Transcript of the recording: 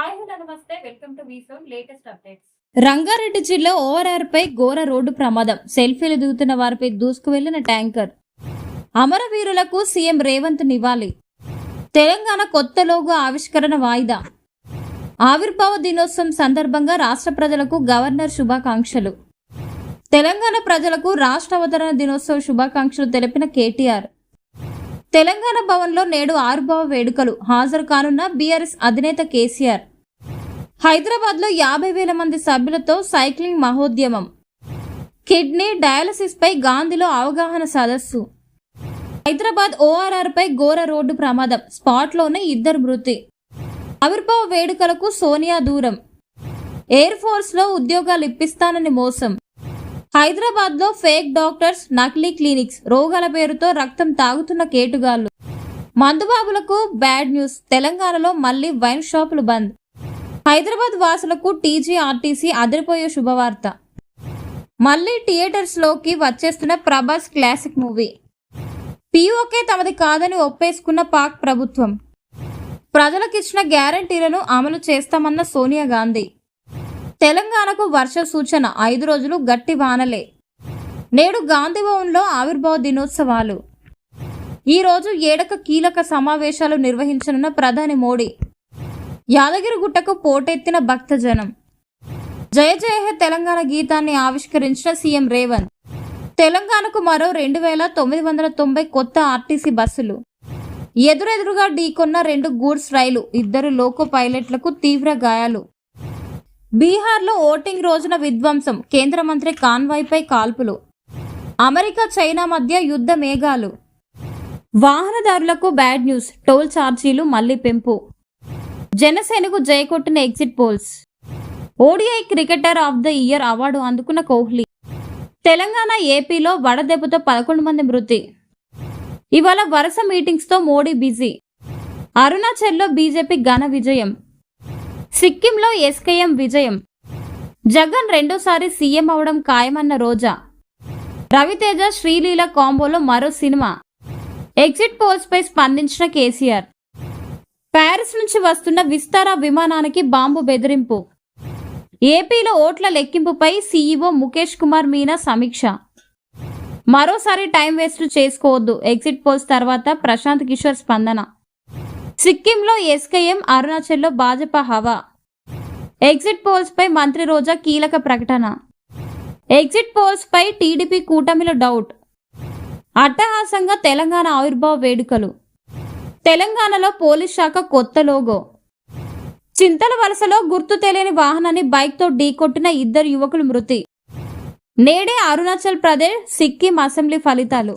Hi hello namaste welcome to వీసోన్ latest updates. Rangareddy జిల్లా ORR పై ఘోర రోడ్డు ప్రమాదం. సెల్ఫీలు దిగుతున్న వారిపై దూసుకు వెళ్లిన ట్యాంకర్. అమరవీరులకు సీఎం రేవంత్ నివాళి. తెలంగాణ కొత్త లోగో ఆవిష్కరణ వాయిదా. ఆవిర్భావ దినోత్సవం సందర్భంగా రాష్ట్ర ప్రజలకు గవర్నర్ శుభాకాంక్షలు. తెలంగాణ ప్రజలకు రాష్ట్ర అవతరణ దినోత్సవ శుభాకాంక్షలు తెలిపిన కేటీఆర్. తెలంగాణ భవన్లో నేడు ఆవిర్భావ వేడుకలు. హాజరు కానున్న బీఆర్ఎస్ అధినేత కేసీఆర్. హైదరాబాద్లో 50,000 మంది సభ్యులతో సైక్లింగ్ మహోద్యమం. కిడ్నీ డయాలసిస్ పై గాంధీలో అవగాహన సదస్సు. హైదరాబాద్ ఓఆర్ఆర్ పై ఘోర రోడ్డు ప్రమాదం. స్పాట్లోనే 2 మృతి. ఆవిర్భావ వేడుకలకు సోనియా దూరం. ఎయిర్ ఫోర్స్ లో ఉద్యోగాలు ఇప్పిస్తానని మోసం. హైదరాబాద్లో ఫేక్ డాక్టర్స్, నకిలీ క్లినిక్స్, రోగాల పేరుతో రక్తం తాగుతున్న కేటుగాళ్లు. మందుబాబులకు బ్యాడ్ న్యూస్. తెలంగాణలో మళ్లీ వైన్ షాపులు బంద్. హైదరాబాద్ వాసులకు టీజీఆర్టీసీ అదిరిపోయే శుభవార్త. మళ్లీ థియేటర్స్ లోకి వచ్చేస్తున్న ప్రభాస్ క్లాసిక్ మూవీ. పీఓకే తమది కాదని ఒప్పేసుకున్న పాక్ ప్రభుత్వం. ప్రజలకిచ్చిన గ్యారంటీలను అమలు చేస్తామన్న సోనియా గాంధీ. తెలంగాణకు వర్ష సూచన. 5 రోజులు గట్టి వానలే. నేడు గాంధీ భవన్లో ఆవిర్భావ దినోత్సవాలు. ఈ రోజు ఏడక కీలక సమావేశాలు నిర్వహించనున్న ప్రధాని మోడీ. యాదగిరిగుట్టకు పోటెత్తిన భక్తజనం. జయ జయ హే తెలంగాణ గీతాన్ని ఆవిష్కరించిన సీఎం రేవంత్. తెలంగాణకు మరో 2,990 కొత్త ఆర్టీసీ బస్సులు. ఎదురెదురుగా ఢీకొన్న 2 గూడ్స్ రైలు. 2 లోకో పైలట్లకు తీవ్ర గాయాలు. బీహార్లో ఓటింగ్ రోజున విధ్వంసం. కేంద్ర మంత్రి కాన్వాయ్పై కాల్పులు. అమెరికా చైనా మధ్య యుద్ధ మేఘాలు. వాహనదారులకు బ్యాడ్ న్యూస్. టోల్ ఛార్జీలు మళ్లీ పెంపు. జనసేనకు జయకొట్టిన exit polls. ODI cricketer of the year award అందుకున్న కోహ్లీ. తెలంగాణ ఏపీలో వడదెబ్బతో 11 మంది మృతి. ఇవాళ వరుస మీటింగ్స్తో మోడీ బిజీ. అరుణాచల్లో బీజేపీ ఘన విజయం. సిక్కింలో ఎస్కేఎం విజయం. జగన్ రెండోసారి సీఎం అవడం ఖాయమన్న రోజా. రవితేజ శ్రీలీల కాంబోలో మరో సినిమా. ఎగ్జిట్ పోల్స్ పై స్పందించిన కేసీఆర్. ప్యారిస్ నుంచి వస్తున్న విస్తారా విమానానికి బాంబు బెదిరింపు. ఏపీలో ఓట్ల లెక్కింపుపై సీఈఓ ముఖేష్ కుమార్ మీనా సమీక్ష. మరోసారి టైం వేస్ట్ చేసుకోవద్దు. ఎగ్జిట్ పోల్స్ తర్వాత ప్రశాంత్ కిషోర్ స్పందన. సిక్కింలో ఎస్కేఎం, అరుణాచల్లో భాజపా హవా. ఎగ్జిట్ పోల్స్ పై మంత్రి రోజా కీలక ప్రకటన. ఎగ్జిట్ పోల్స్ పై టీడీపీ కూటమిలో డౌట్. అట్టహాసంగా తెలంగాణ ఆవిర్భావ వేడుకలు. తెలంగాణలో పోలీస్ శాఖ కొత్త లోగో. చింతల వలసలో గుర్తు తెలియని వాహనాన్ని బైక్తో ఢీకొట్టిన 2 యువకులు మృతి. నేడే అరుణాచల్ ప్రదేశ్, సిక్కిం అసెంబ్లీ ఫలితాలు.